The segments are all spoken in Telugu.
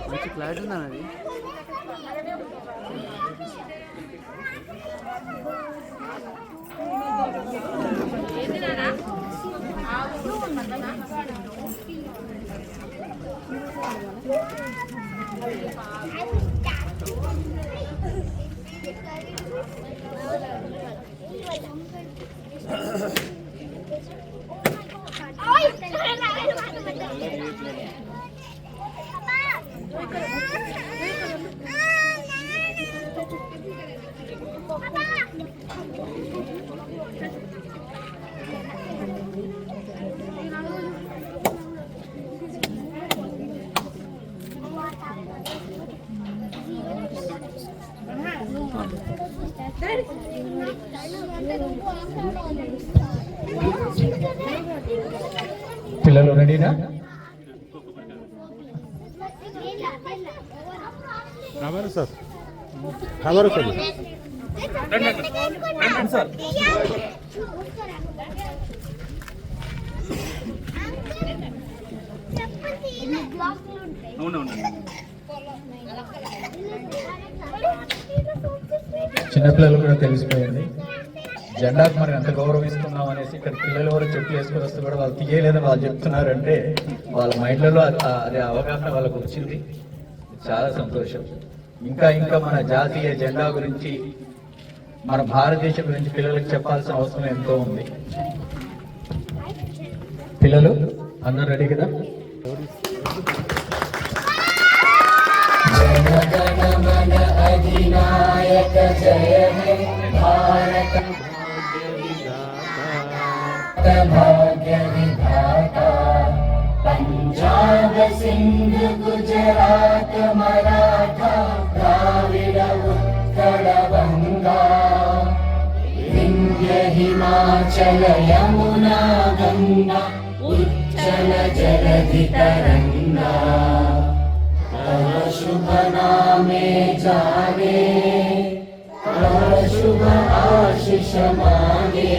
మంచి క్లారిటీ ఉందా అది? పిల్లలు రెడీనా? సార్ హమారు సార్ సార్ చిన్నపిల్లలు కూడా తెలిసిపోయింది. జెండాకు మనం ఎంత గౌరవిస్తున్నాం అనేసి ఇక్కడ పిల్లలు ఎవరు చెట్లు వేసుకొని వస్తే కూడా వాళ్ళు తీయలేదని వాళ్ళు చెప్తున్నారంటే వాళ్ళ మైండ్లలో అదే అవగాహన వాళ్ళకు వచ్చింది. చాలా సంతోషం. ఇంకా మన జాతీయ జెండా గురించి, మన భారతదేశం గురించి పిల్లలకు చెప్పాల్సిన అవసరం ఎంతో ఉంది. పిల్లలు అందరూ రెడీ కదా? జనగణమన అధినాయక జయ హే భారత భాగ్య విధాత పంజాబ్ సింధ్ గుజరాత్ మరాఠా ద్రావిడ ఉత్కళ గంగా వింధ్య హిమాచల యమునా గంగా ఉజ్జల జలధి తరంగా तव शुभ नामे जाने तव शुभ आशीष मांगे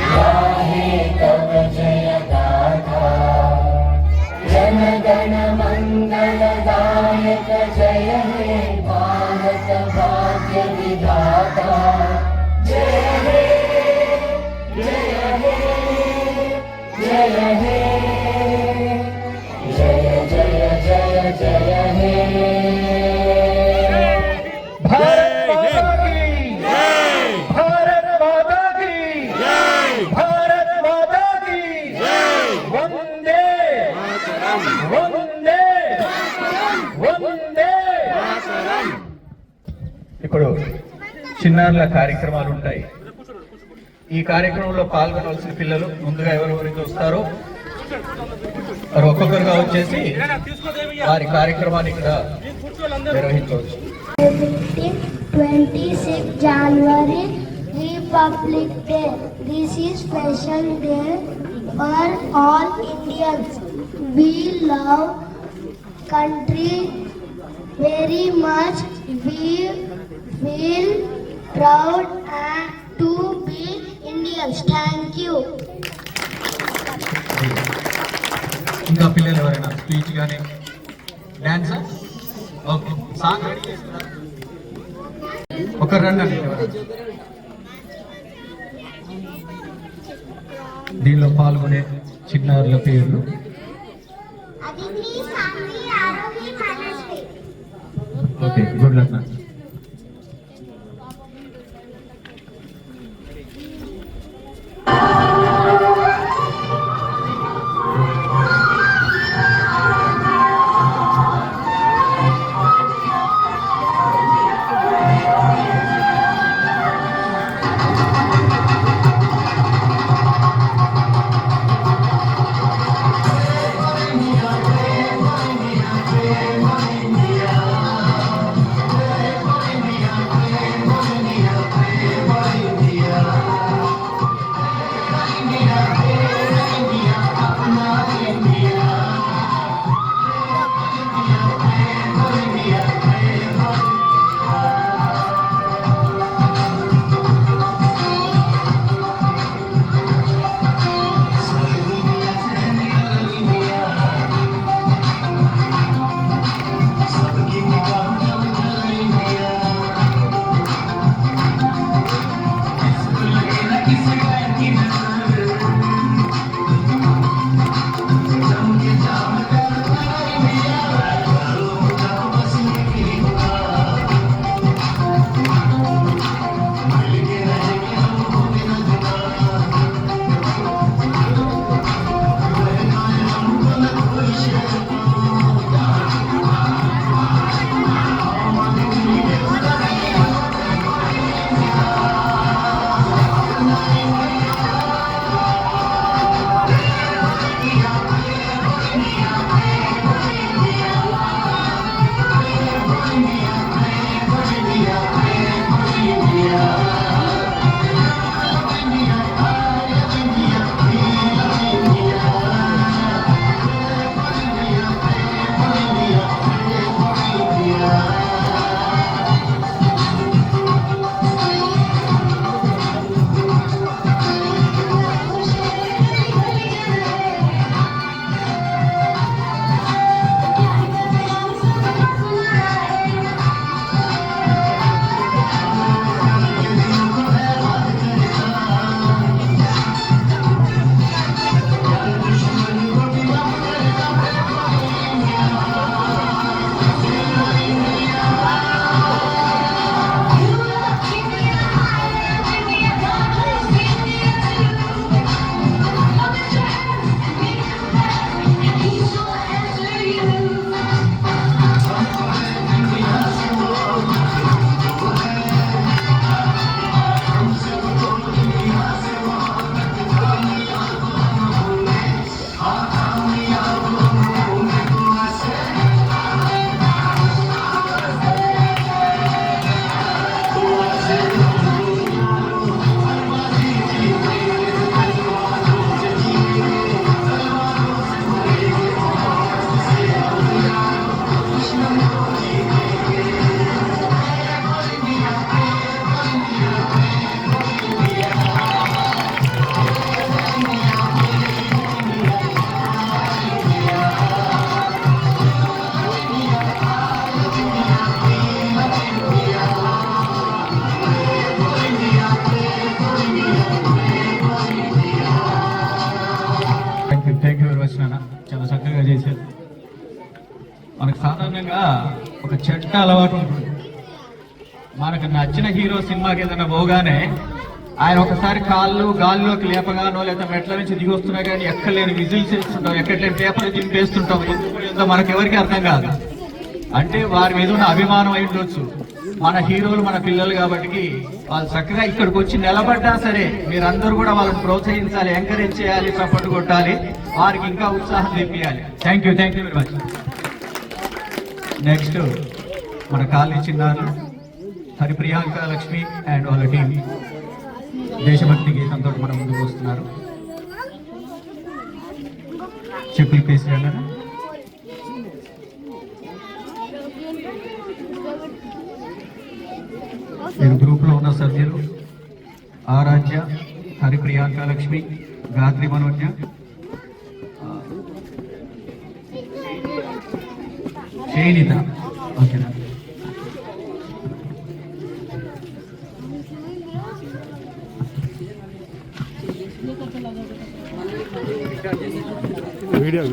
गाहे तव जय गाथा जन गण मंगल दायक जय हे भारत भाग्य विधाता जय हे जय हे जय हे जय जय जय जय हे भारत माता की जय, भारत माता की जय, वंदे वंदे वंदे मातरम. ఇప్పుడు చిన్నారుల కార్యక్రమాలు ఉంటాయి. ఈ కార్యక్రమంలో పాల్గొనవలసిన పిల్లలు ముందుగా ఎవరెవరైతే వస్తారో వారు ఒక్కొక్కరుగా వచ్చేసి వారి కార్యక్రమాన్ని ఇక్కడ నిర్వహించవచ్చు. 26 January Republic Day. This is special day for all Indians. We love country very much. We feel proud to be Indians. Thank you. ఇంకా పిల్లలు ఎవరైనా స్పీచ్ కానీ డాన్స్ ఓకే సాంగ్ రెడీ చేస్తున్నారు ఒక రండి. దీనిలో పాల్గొనే చిన్నారుల పేర్లు ఓకే. Good luck. చాలా చక్కగా చేశారు. మనకు సాధారణంగా ఒక చెడ్డ అలవాటు ఉంటుంది. మనకు నచ్చిన హీరో సినిమాకి ఏదైనా పోగానే ఆయన ఒకసారి కాళ్ళు గాల్లోకి లేపగానో లేదా మెట్ల నుంచి దిగి వస్తున్నా కానీ ఎక్కలేని విజిల్స్ వేస్తుంటాం, ఎక్కట్లేని పేపర్లు దింపేస్తుంటాం. ఎందుకు మనకు ఎవరికి అర్థం కాదు. అంటే వారి మీద ఉన్న అభిమానం అయి ఉండొచ్చు. మన హీరోలు మన పిల్లలు కాబట్టి వాళ్ళు చక్కగా ఇక్కడికి వచ్చి నిలబడ్డా సరే మీరందరూ కూడా వాళ్ళని ప్రోత్సహించాలి, ఎంకరేజ్ చేయాలి, సపోర్ట్ కొట్టాలి, వారికి ఇంకా ఉత్సాహం తెప్పియాలి. Thank you very much. Next మన కాలనీ చిన్నారు హరిప్రియాంక లక్ష్మి అండ్ వాళ్ళ టీం దేశభక్తి గీతంతో మన ముందుకు వస్తున్నారు. చెప్పులు పేసి అన్నారు. మీరు గ్రూప్ లో ఉన్న సభ్యులు ఆరాధ్య, హరిప్రియాంక లక్ష్మి, గాత్రి మనోజ్ఞ, శ్రేణిత. ఓకేనా? వీడియో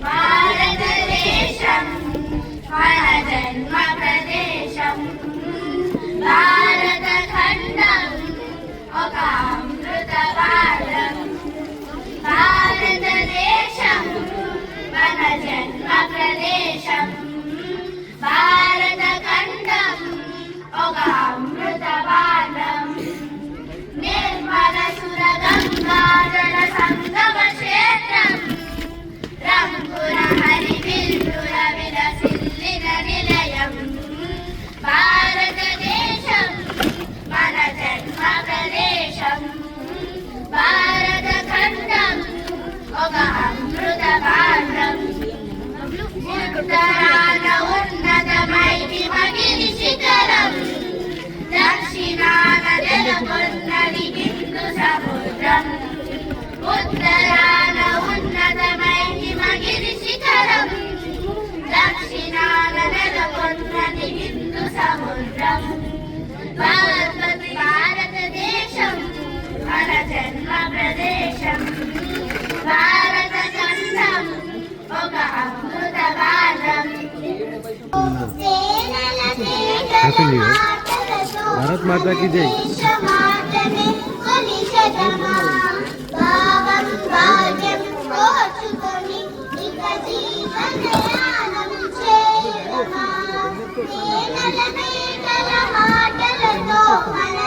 భారతదేశం మన జన్మ ప్రదేశం, భారత ఖండం ఒక అమృత భారతం. భారతదేశం మన జన్మ ప్రదేశం, భారత ఖండం ఒక అమృత భారతం. నిర్మల సుర గంగా జల సంగమ క్షేత్రం, రంగుల హరివిల్లుల విలసిల్లిన నిలయం. భారతదేశం మన జన్మ ప్రదేశం, భారత ఖండం ఒక అమృత భారతం. ఉత్తరాన ఉన్నతమైన హిమగిరి శిఖరం, దక్షిణాన నెలకొన్నది హిందూ సముద్రం. ఉత్తరాన ఉన్నతమైన హిమగిరి శిఖరం, దక్షిణాన నెలకొన్నది హిందూ సముద్రం. భారతదేశం మన జన్మ ప్రదేశం, భారత ఖండం ఒక అమృత భారతం. भारत माता की जय. మన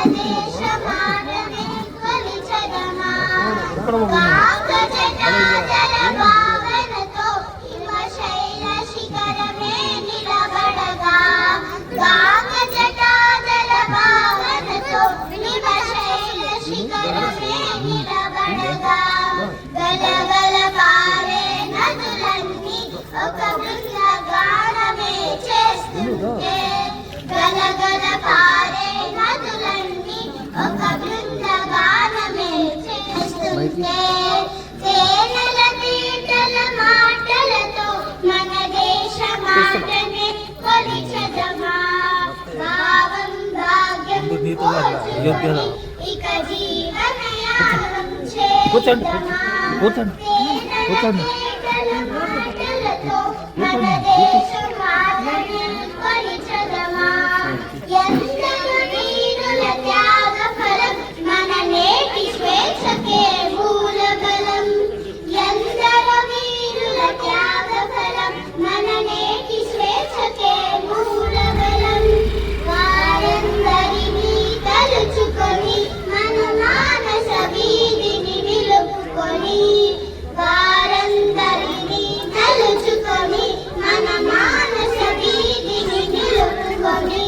తేనెల తీటల మాటలతో మన దేశ మాటనే కొలిచెదమా భావం భాగ్యం కోరుకుని ఇక జీవనయానం చేయుదమా తేనెల తీటల మాటలతో మన దేశ మాటనే కొలిచెదమా ఎందరో వీరుల త్యాగ ఫలం మన నేటి స్వేచ్ఛకే మూలబలం ఎందరో వీరుల త్యాగ ఫలం మన నేటి స్వేచ్ఛకే మూలబలం వారందరినీ తలుచుకొని మన మానస వీధిని నిలుపుకొని వారందరినీ తలుచుకొని మన మానస వీధిని నిలుపుకొని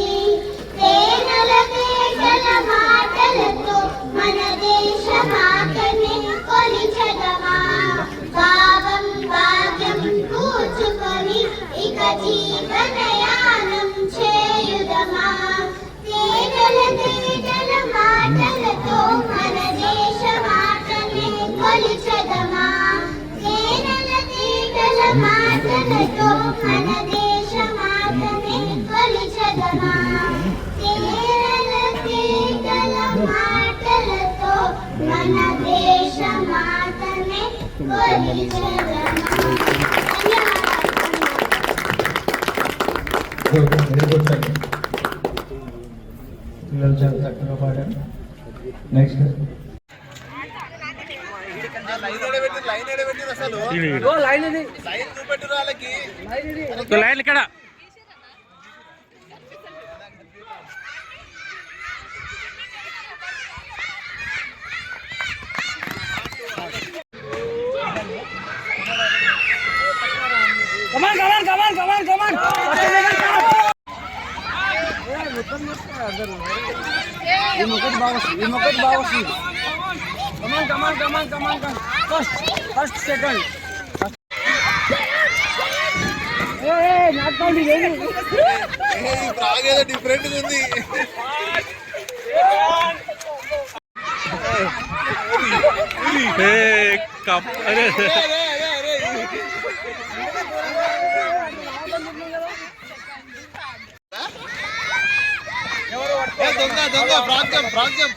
తేనెల తేటల మాటలతో మన దేశ మాటని కొలిచెదమా భావం భాగ్యం కూర్చుకొని ఇక జీవనయానం చేయుదమా తేనెల తేటల మాటలతో మన దేశ మాటని కొలిచెదమా తేనెల తేటల మాటలతో మన దేశ మాటని కొలిచెదమా తేనెల తేటల మాటలతో మన దేశ మాటని కొలిచెదమా వెరీ గుడ్ సార్. పిల్లలు చాలా చక్కగా పాడారు. నెక్స్ట్ లైన్ ఇక్కడ డిఫరెంట్ ఉంది. దొంగ దొంగ ప్రాంతం ప్రాంతం